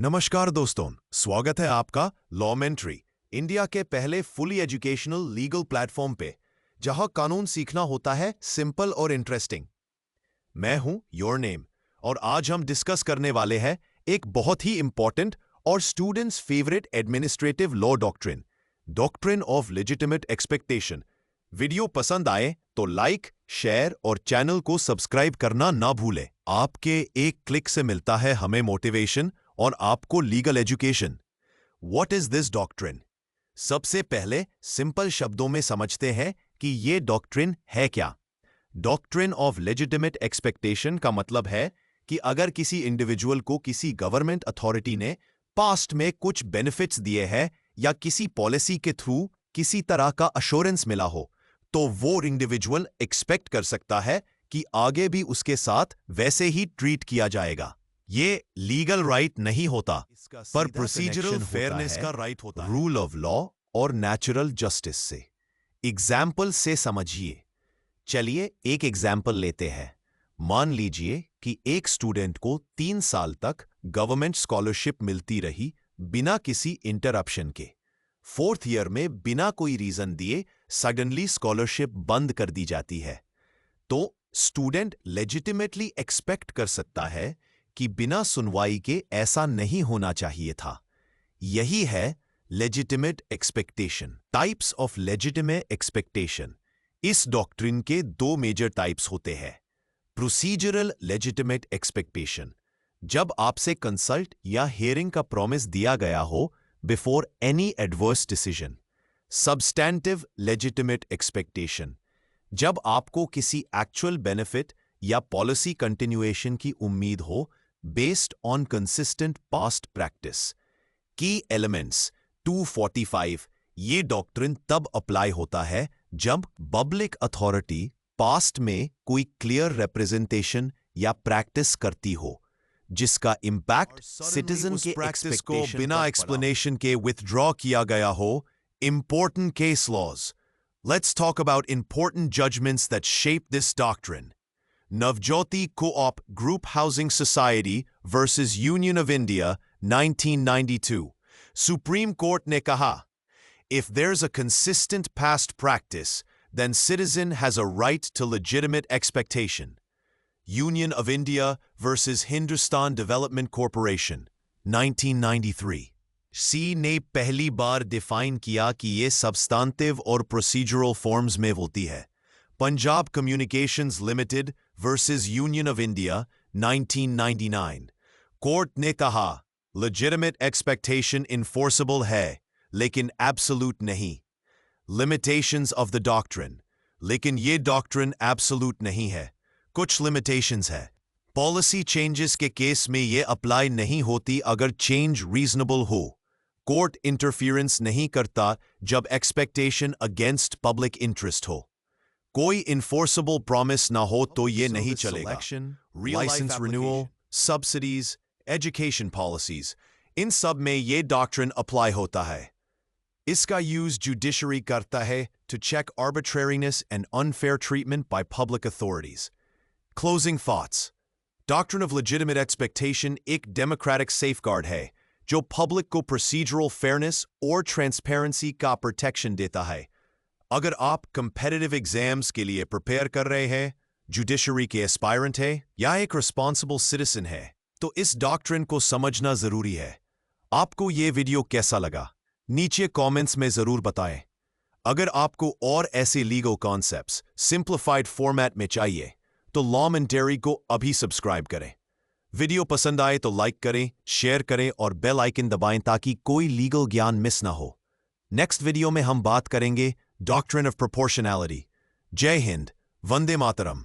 नमस्कार दोस्तों, स्वागत है आपका लॉमेंट्री, इंडिया के पहले फुली एजुकेशनल लीगल प्लेटफॉर्म पे, जहां कानून सीखना होता है सिंपल और इंटरेस्टिंग। मैं हूं योर नेम और आज हम डिस्कस करने वाले हैं एक बहुत ही इंपॉर्टेंट और students favourite administrative law doctrine, doctrine of legitimate expectation. Video पसंद आए तो लाइक, शेयर और चैनल को सब्सक्राइब करना ना भूलें। आपके एक क्लिक से मिलता है हमें मोटिवेशन और आपको legal education. What is this doctrine? सबसे पहले सिंपल शब्दों में समझते हैं कि ये डॉक्ट्रिन है क्या। डॉक्ट्रिन ऑफ लेजिटिमेट एक्सपेक्टेशन का मतलब है कि अगर किसी इंडिविजुअल को किसी गवर्नमेंट अथॉरिटी ने पास्ट में कुछ बेनिफिट्स दिए हैं या किसी पॉलिसी के थ्रू किसी तरह का अश्योरेंस मिला हो, तो वो इंडिविजुअल एक्सपेक्ट कर सकता है कि आगे भी उसके साथ वैसे ही ट्रीट किया जाएगा। ये लीगल राइट नहीं होता, पर प्रोसीजरल फेयरनेस का राइट होता है, रूल ऑफ लॉ और नेचुरल जस्टिस से। एग्जाम्पल से समझिए। चलिए एक एग्जाम्पल लेते हैं। मान लीजिए कि एक स्टूडेंट को 3 साल तक गवर्नमेंट स्कॉलरशिप मिलती रही बिना किसी इंटरप्शन के। 4th ईयर में बिना कोई रीजन दिए सडनली स्कॉलरशिप बंद कर दी जाती है, तो स्टूडेंट लेजिटिमेटली एक्सपेक्ट कर सकता है कि बिना सुनवाई के ऐसा नहीं होना चाहिए था। यही है legitimate expectation. Types of legitimate expectation. इस डॉक्ट्रिन के 2 मेजर टाइप्स होते हैं। प्रोसीजरल लेजिटिमेट एक्सपेक्टेशन, जब आपसे कंसल्ट या हियरिंग का प्रॉमिस दिया गया हो before any adverse decision. Substantive legitimate expectation, जब आपको किसी एक्चुअल बेनिफिट या पॉलिसी कंटिन्यूएशन की उम्मीद हो based on consistent past practice। Key elements 245। ये डॉक्ट्रिन तब अप्लाई होता है जब पब्लिक अथॉरिटी पास्ट में कोई क्लियर रिप्रेजेंटेशन या प्रैक्टिस करती हो जिसका इंपैक्ट सिटीजन के प्रैक्टिस को बिना एक्सप्लेनेशन के विथड्रॉ किया गया हो। Important case laws. Let's talk about important judgments that shape this doctrine. Navjyoti Co-op Group Housing Society versus Union of India, 1992. Supreme Court ने कहा, if there's a consistent past practice, then citizen has a right to legitimate expectation. Union of India versus Hindustan Development Corporation, 1993. C ने पहली बार define किया कि ये substantive और procedural forms में होती है। Punjab Communications Limited versus Union of India, 1999. Court ने कहा, legitimate expectation enforceable है, लेकिन absolute नहीं। Limitations of the doctrine, लेकिन ये doctrine absolute नहीं है, कुछ limitations है। Policy changes के केस में ये apply नहीं होती अगर change reasonable हो। कोर्ट interference नहीं करता जब expectation against public interest हो। कोई enforceable promise ना हो तो ये नहीं चलेगा। License renewal, subsidies, education policies, इन सब में ये doctrine apply होता है। इसका use judiciary करता है to check arbitrariness and unfair treatment by public authorities. Closing thoughts. Doctrine of legitimate expectation एक democratic safeguard है जो public को procedural fairness और transparency का protection देता है। अगर आप competitive exams के लिए prepare कर रहे हैं, जुडिशरी के एस्पायरेंट है या एक रिस्पॉन्सिबल सिटीजन है, तो इस डॉक्ट्रिन को समझना जरूरी है। आपको ये वीडियो कैसा लगा? नीचे कमेंट्स में जरूर बताएं। अगर आपको और ऐसे लीगल कॉन्सेप्ट्स सिंप्लीफाइड फॉर्मेट में चाहिए, तो लॉमेंट्री को अभी सब्सक्राइब करें। वीडियो पसंद आए तो लाइक करें, शेयर करें और बेल आइकन दबाएं ताकि कोई लीगल ज्ञान मिस ना हो। नेक्स्ट वीडियो में हम बात करेंगे डॉक्ट्रिन ऑफ प्रोपोर्शनैलिटी। जय हिंद, वंदे मातरम।